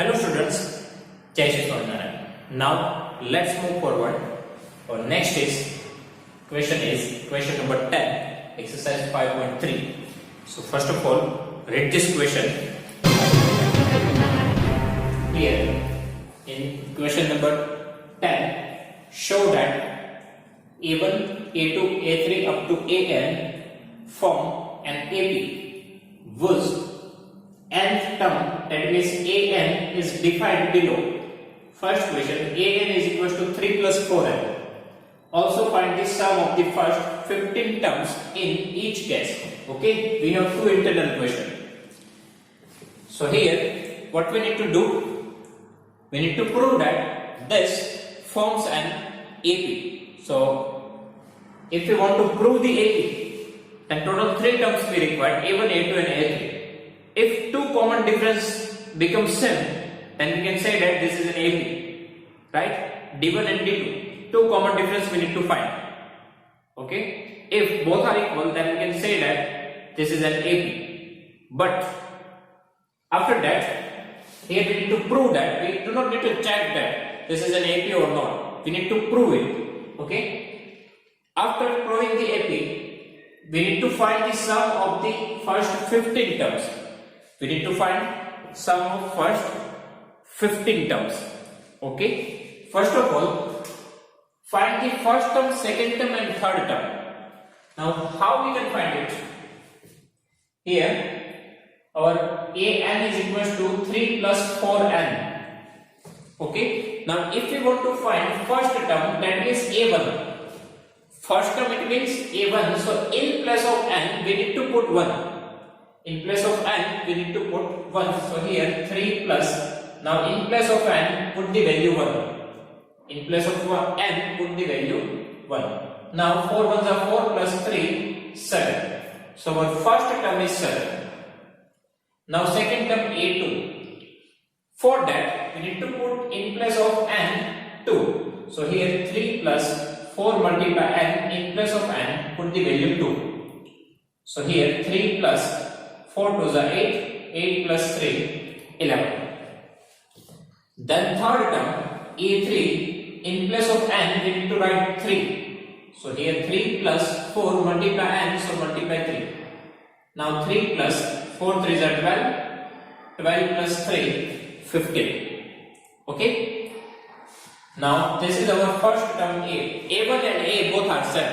Hello students, Jai Shri Swaminarayan. Now let's move forward. Our next question number 10, exercise 5.3. So first of all, read this question. Here in question number 10, show that A1, A2, A3 up to AN form an AP whose nth term, that means AN, is defined below. First question, AN is equals to 3 plus 4n. Also find the sum of the first 15 terms in each case. Okay, we have two internal questions. So here, what we need to do? We need to prove that this forms an AP. So, if we want to prove the AP, then total 3 terms we require, A1, A2 and A3. If two common difference becomes same, then we can say that this is an AP, right? D1 and D2, two common difference we need to find. Okay? If both are equal, then we can say that this is an AP. But after that, here we need to prove that. We do not need to check that this is an AP or not. We need to prove it. Okay? After proving the AP, we need to find the sum of the first 15 terms. We need to find sum of first 15 terms. Okay. First of all, find the first term, second term and third term. Now, how we can find it? Here, our AN is equals to 3 plus 4n. Okay. Now, if we want to find first term, that means A1. First term it means A1. So, in place of n, we need to put 1. In place of n, we need to put 1. So here 3 plus. Now in place of n, put the value 1. In place of n, put the value 1. Now 4 ones are 4 plus 3, 7. So our first term is 7. Now second term A2. For that, we need to put in place of n 2. So here 3 plus 4 multiply n. In place of n, put the value 2. So here 3 plus 4 2 are 8, 8 plus 3, 11. Then third term, A3, in place of n, we need to write 3. So here 3 plus 4 multiply n, so multiply 3. Now 3 plus 4 3 are 12, 12 plus 3, 15. Okay? Now this is our first term A. A1 and A both are same.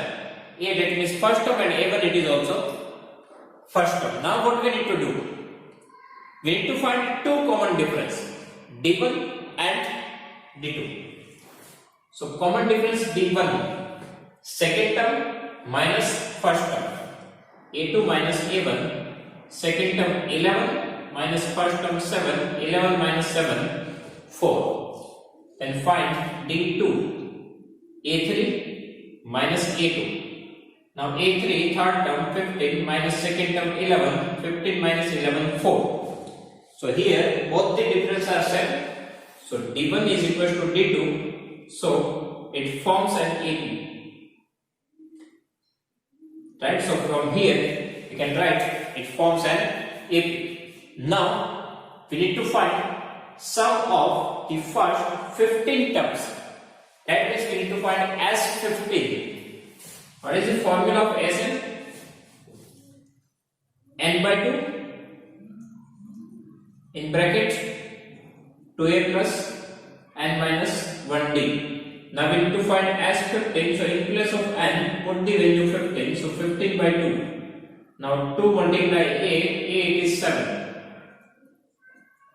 A, that means first term, and A1 it is also first term. Now what we need to do? We need to find two common difference, D1 and D2. So common difference D1, second term minus first term. A2 minus A1, second term 11 minus first term 7, 11 minus 7, 4. Then find D2, A3 minus A2. Now A3, third term 15 minus second term 11, 15 minus 11, 4. So here both the difference are same. So D1 is equal to D2. So it forms an AP. Right? So from here we can write it forms an AP. Now we need to find sum of the first 15 terms. That means we need to find S15. What is the formula of Sn? N by 2 in bracket 2a plus n minus 1d. Now we need to find S15. So in place of n, put the value 15. So 15 by 2. Now 2 multiply a is 7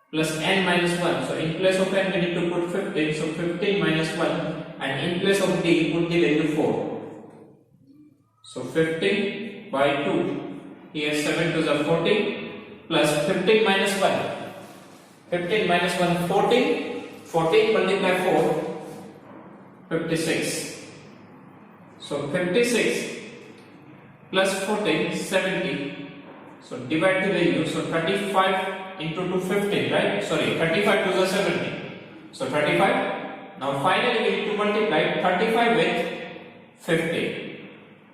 plus n minus 1. So in place of n, we need to put 15. So 15 minus 1, and in place of d, put the value 4. So 15 by 2, here 7 to the 14, plus 15 minus 1. 15 minus 1, 14. 14 multiply 4, 56. So 56 plus 14, 70. So divide the value. So 35 into 2, 15, right? Sorry, 35 to the 70. So 35. Now finally we need to multiply 35 with 50.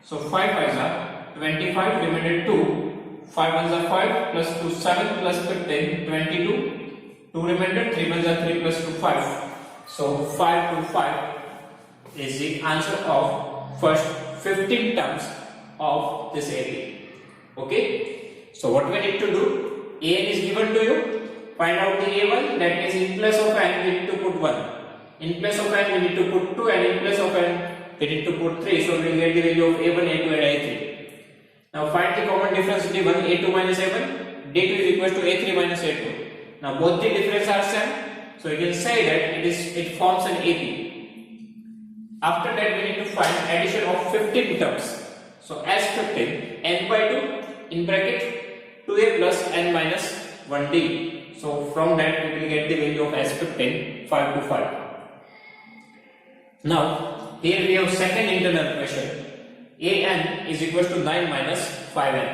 So 5 5s are 25, remainder 2. 5 1s are 5 plus 2, 7 plus 15, 22. 2 remainder, 3 ones are 3 plus 2 5. So 5 to 5 is the answer of first 15 terms of this area. Okay. So what we need to do? An is given to you. Find out the a1. That means in place of n we need to put 1. In place of n we need to put 2, and in place of n we need to put 3. So we will get the value of a1, a2 and a3. Now find the common difference d1, a2 minus a1. d2 is equal to a3 minus a2. Now both the difference are same. So you can say that it forms an AP. After that we need to find addition of 15 terms. So as 15, n by 2 in bracket 2a plus n minus 1d. So from that we will get the value of as 15, 5 to 5. Now here we have second internal question. An is equal to 9 minus 5n.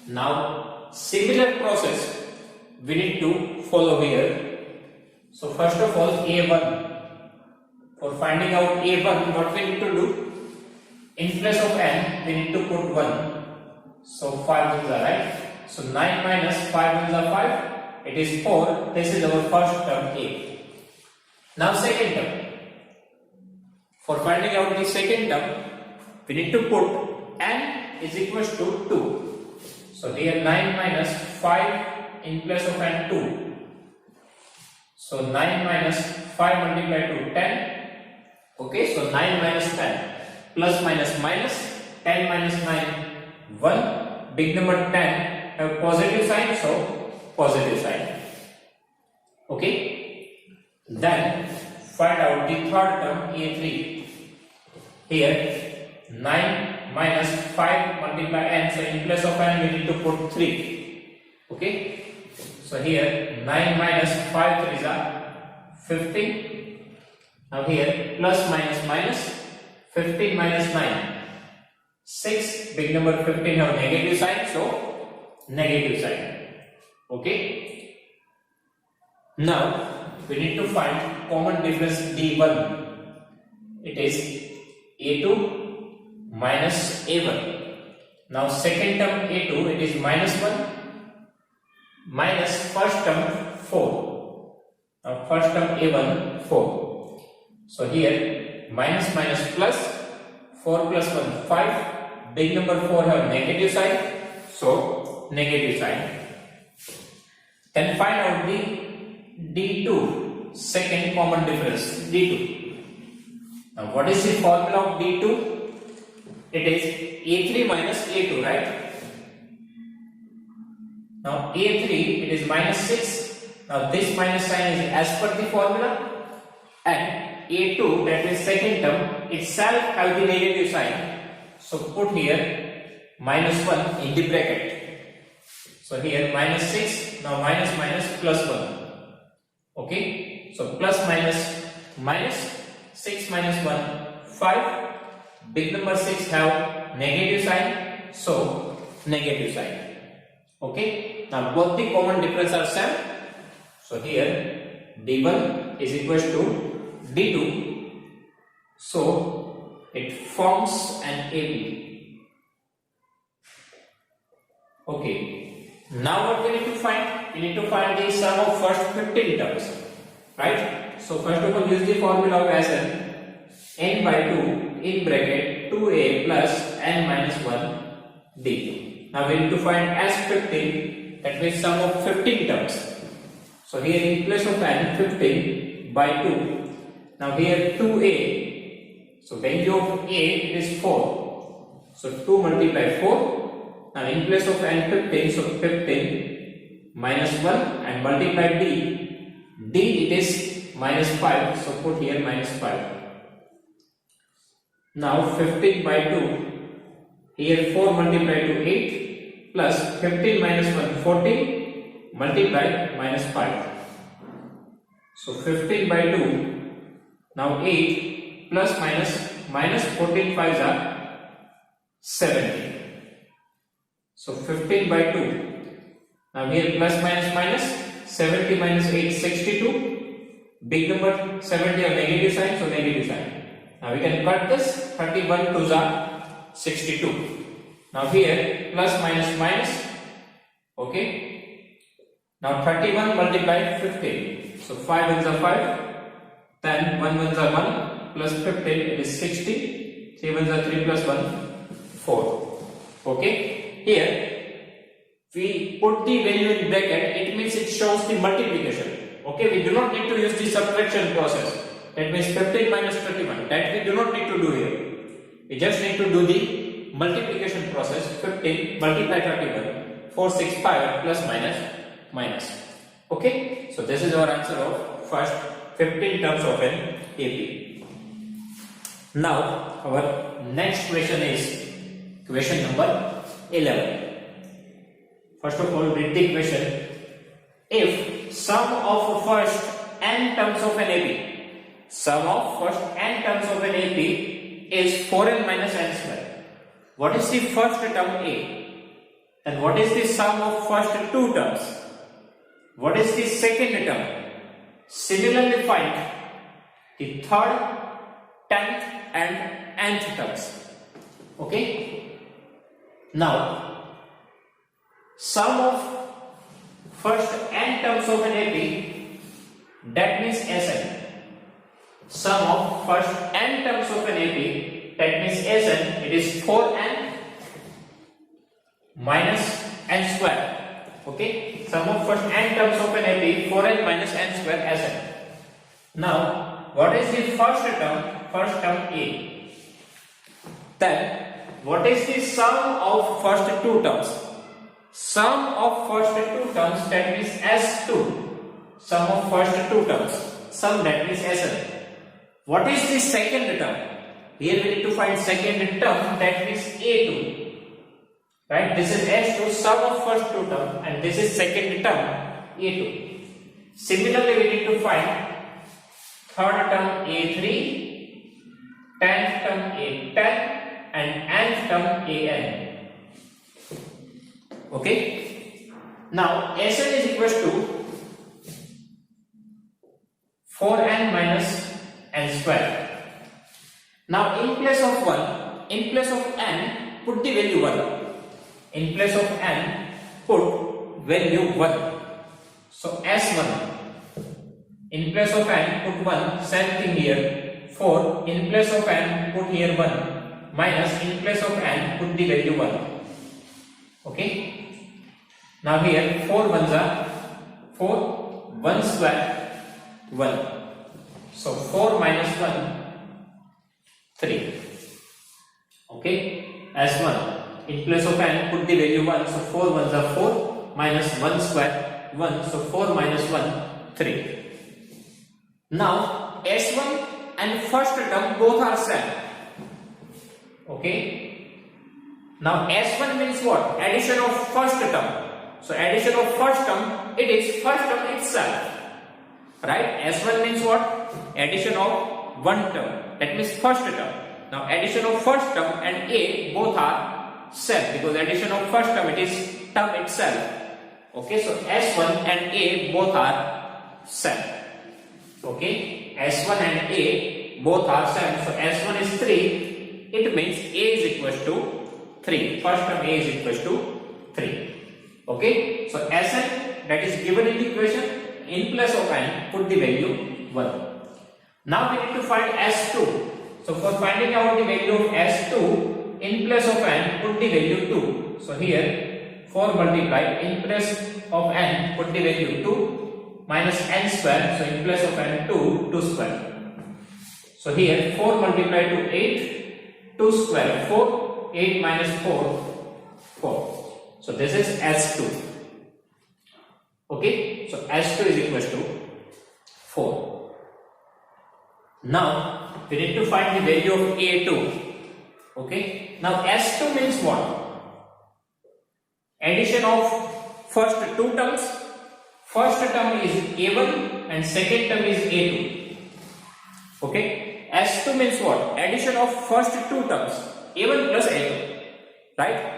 Now similar process we need to follow here. So first of all a1. For finding out a1, what we need to do? In place of n, we need to put 1. So 5 ones are right. So 9 minus 5 ones are 5. It is 4. This is our first term a. Now second term. For finding out the second term, we need to put n is equal to 2. So here 9 minus 5 in place of n 2. So 9 minus 5 multiplied to 10. Okay, so 9 minus 10 plus minus minus 10 minus 9 1. Big number 10 have positive sign, so positive sign. Okay, then find out the third term a3. Here 9 minus 5 multiply n, so in place of n we need to put 3. Okay, so here 9 minus 5 3 is 15. Now here plus minus minus 15 minus 9 6. Big number 15 have negative sign, so negative sign. Okay, now we need to find common difference d1. It is a2 minus a1. Now second term a2, it is minus 1 minus first term 4. Now first term a1 4. So here minus minus plus 4 plus 1 5. Big number 4 have negative sign, so negative sign. Then find out the d2, second common difference d2. Now what is the formula of d2? It is a3 minus a2, right? Now a3 it is minus 6. Now this minus sign is as per the formula, and a2, that is second term, itself have the negative sign. So put here minus 1 in the bracket. So here minus 6, now minus minus plus 1. Okay, so plus minus minus 6 minus 1 5. Big number 6 have negative sign, so negative sign. Okay, now both the common difference are same. So here d1 is equal to d2, so it forms an AB. Okay, now what we need to find? We need to find the sum of first 15 terms, right? So first of all, use the formula of n by 2 in bracket 2a plus n minus 1 d. Now we need to find S15, that means sum of 15 terms. So here in place of n, 15 by 2. Now here 2a, so value of a it is 4. So 2 multiply 4. Now in place of n 15, so 15 minus 1 and multiply d. D it is minus 5, so put here minus 5. Now 15 by 2, here 4 multiply to 8 plus 15 minus 1 14 multiply minus 5. So 15 by 2. Now 8 plus minus 14 5s are 17. So 15 by 2. Now here plus minus 70 minus 8 62. Big number 70 are negative sign, so negative sign. Now we can cut this. 31 2s are 62. Now here plus minus. Okay. Now 31 multiplied 15. So 5 ones are 5, then 1 ones are 1 plus 15, it is 60. 3 ones are 3 plus 1, 4. Okay, here we put the value in bracket, it means it shows the multiplication. Okay, we do not need to use the subtraction process. That means 15 minus 31. That we do not need to do here. We just need to do the multiplication process. 15 multiply 31. 4, 6, 5 plus minus. Okay, so this is our answer of first 15 terms of an AP. Now our next question is question number 11. First of all, read the question. If sum of first n terms of an AP, sum of first n terms of an AP is 4n minus n square, what is the first term A? Then what is the sum of first two terms? What is the second term? Similarly, find the third, 10th and nth terms. Okay. Now, sum of first n terms of an AP, that means Sn. Sum of first n terms of an AP, that means Sn, it is 4n minus n square. Okay, sum of first n terms of an AP, 4n minus n square Sn. Now, what is the first term? First term A. Then, what is the sum of first two terms? Sum of first two terms, that means S2. Sum of first two terms, sum, that means Sn. What is the second term? Here we need to find second term, that means A2. Right? This is S2, sum of first two terms, and this is second term A2. Similarly, we need to find third term A3, 10th term A10, and nth term AN. Okay. Now Sn is equal to 4n minus n square. Now in place of 1, in place of n, put the value 1. In place of n, put value 1. So S1. In place of n, put 1. Same thing here. 4. In place of n, put here 1. Minus, in place of n, put the value 1. Okay. Now here 4 ones are 4, 1 square 1. So 4 minus 1, 3. Okay, S1. In place of n, put the value 1. So 4 ones are 4 minus 1 square 1. So 4 minus 1, 3. Now S1 and first term both are same. Okay. Now S1 means what? Addition of first term. So addition of first term, it is first term itself. Right? S1 means what? Addition of one term. That means first term. Now addition of first term and A both are same, because addition of first term, it is term itself. Okay, so S1 and A both are same. Okay, S1 and A both are same. So S1 is 3. It means A is equal to 3. First term A is equal to 3. Okay, so Sn, that is given in the equation. In place of n, put the value 1. Now we need to find S2. So for finding out the value of S2, in place of n, put the value 2. So here 4 multiply, in place of n, put the value 2 minus n square. So in place of n, 2 square. So here 4 multiply to 8, 2 square 4, 8 minus 4, 4. So this is S2. Okay, so S2 is equal to 4. Now we need to find the value of A2. Okay, now S2 means what? Addition of first two terms. First term is A1 and second term is A2. Okay, S2 means what? Addition of first two terms, A1 plus A2. Right?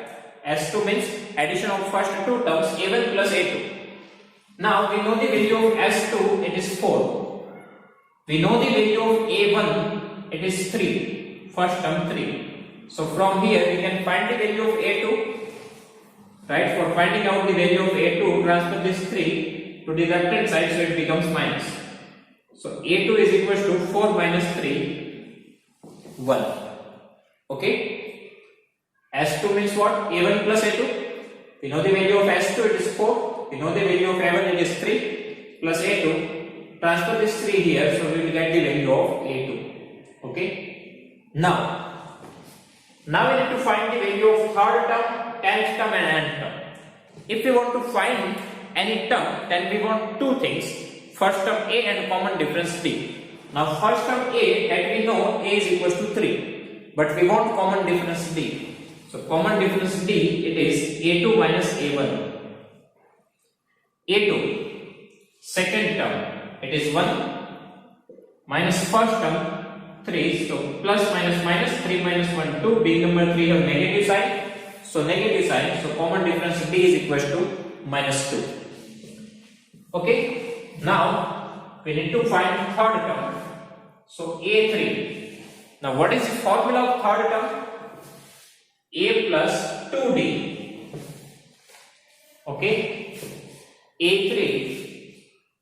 S2 means addition of first two terms, A1 plus A2. Now we know the value of S2, it is 4. We know the value of A1, it is 3. First term 3. So from here we can find the value of A2. Right? For finding out the value of A2, transfer this 3 to the left hand side, so it becomes minus. So A2 is equals to 4 minus 3, 1. Okay. S2 means what? A1 plus A2. We know the value of S2, it is 4. We know the value of A1, it is 3 plus A2. Transfer this 3 here, so we will get the value of A2. Okay. Now we need to find the value of third term, 10th term and nth term. If we want to find any term, then we want two things. First term A and common difference D. Now first term A, that we know A is equals to 3. But we want common difference D. So common difference D, it is A2 minus A1. A2, second term, it is 1 minus first term 3. So plus minus minus 3 minus 1 2. Big number 3 have negative sign. So negative sign. So common difference D is equals to minus 2. Okay. Now we need to find third term. So A3. Now what is the formula of third term? A plus 2D. Okay. A3.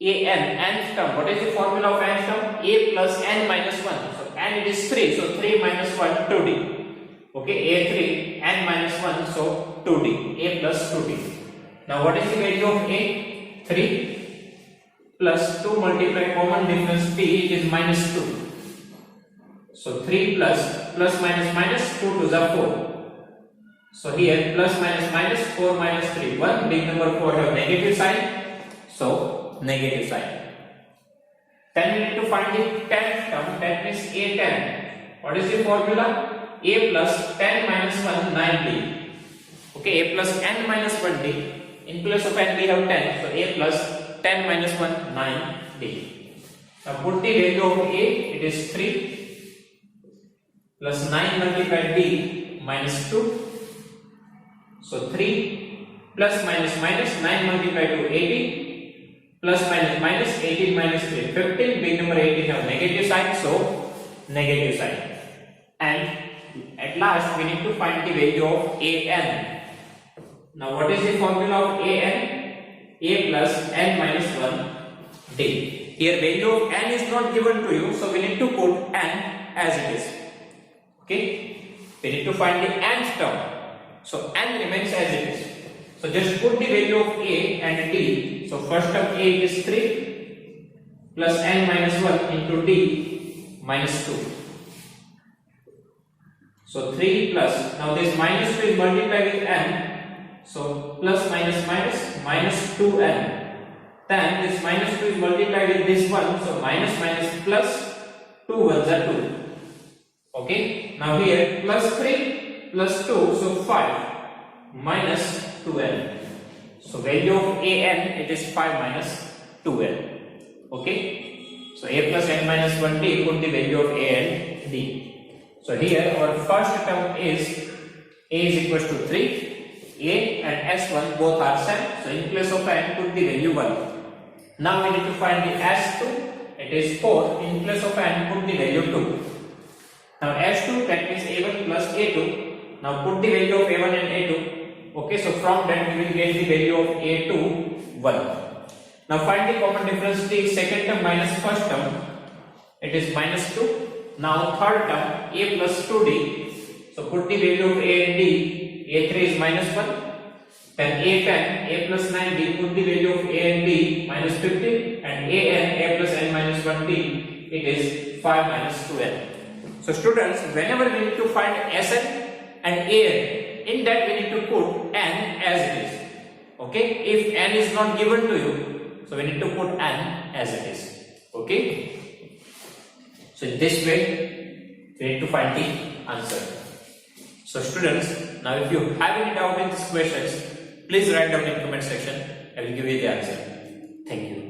An, nth term. What is the formula of nth term? A plus n minus 1. So n it is 3. So 3 minus 1, 2D. Okay. A3, n minus 1. So 2D. A plus 2D. Now what is the value of A? 3 plus 2 multiply common difference D, it is minus 2. So 3 plus minus minus 2 to the 4. So here plus minus minus 4 minus 3. 1 big number 4 have negative sign. So negative sign. Then we need to find the 10th term, that means A10. What is the formula? A plus 10 minus 1, 9D. Okay, A plus n minus 1D. In place of n we have 10. So A plus 10 minus 1, 9D. Now put the value of A, it is 3 plus 9 multiplied D minus 2. So 3 plus minus minus 9 multiplied to 18 plus minus minus 18 minus 3. 15, big number 18 have negative sign, so negative sign. And at last we need to find the value of An. Now what is the formula of An? A plus n minus 1 D. Here value of n is not given to you, so we need to put n as it is. Okay, we need to find the nth term, so n remains as it is. So just put the value of A and D. So first term A is 3 plus n minus 1 into D minus 2. So 3 plus, now this minus 2 is multiplied with n. So plus minus minus minus 2n. Then this minus 2 is multiplied with this one. So minus minus plus 2 ones are 2. Okay. Now here plus 3 plus 2. So 5 minus 2n. So value of An, it is 5 minus 2n. Okay. So A plus n minus 1D, put the value of A and D. So here our first term is A is equals to 3. A and S1 both are same. So in place of n, put the value 1. Now we need to find the S2. It is 4. In place of n, put the value 2. Now S2, that means A1 plus A2. Now put the value of A1 and A2. Okay, so from that we will get the value of A2, 1. Now find the common difference D, second term minus first term. It is minus 2. Now third term, A plus 2D. So put the value of A and D. A3 is minus 1. Then A10, A plus 9D, put the value of A and D minus 15. And An, A plus n minus 1D, it is 5 minus 2n. So students, whenever we need to find Sn and An, in that we need to put n as it is. Okay, if n is not given to you, so we need to put n as it is. Okay, so in this way we need to find the answer. So students, now if you have any doubt in these questions, please write down in comment section. I will give you the answer. Thank you.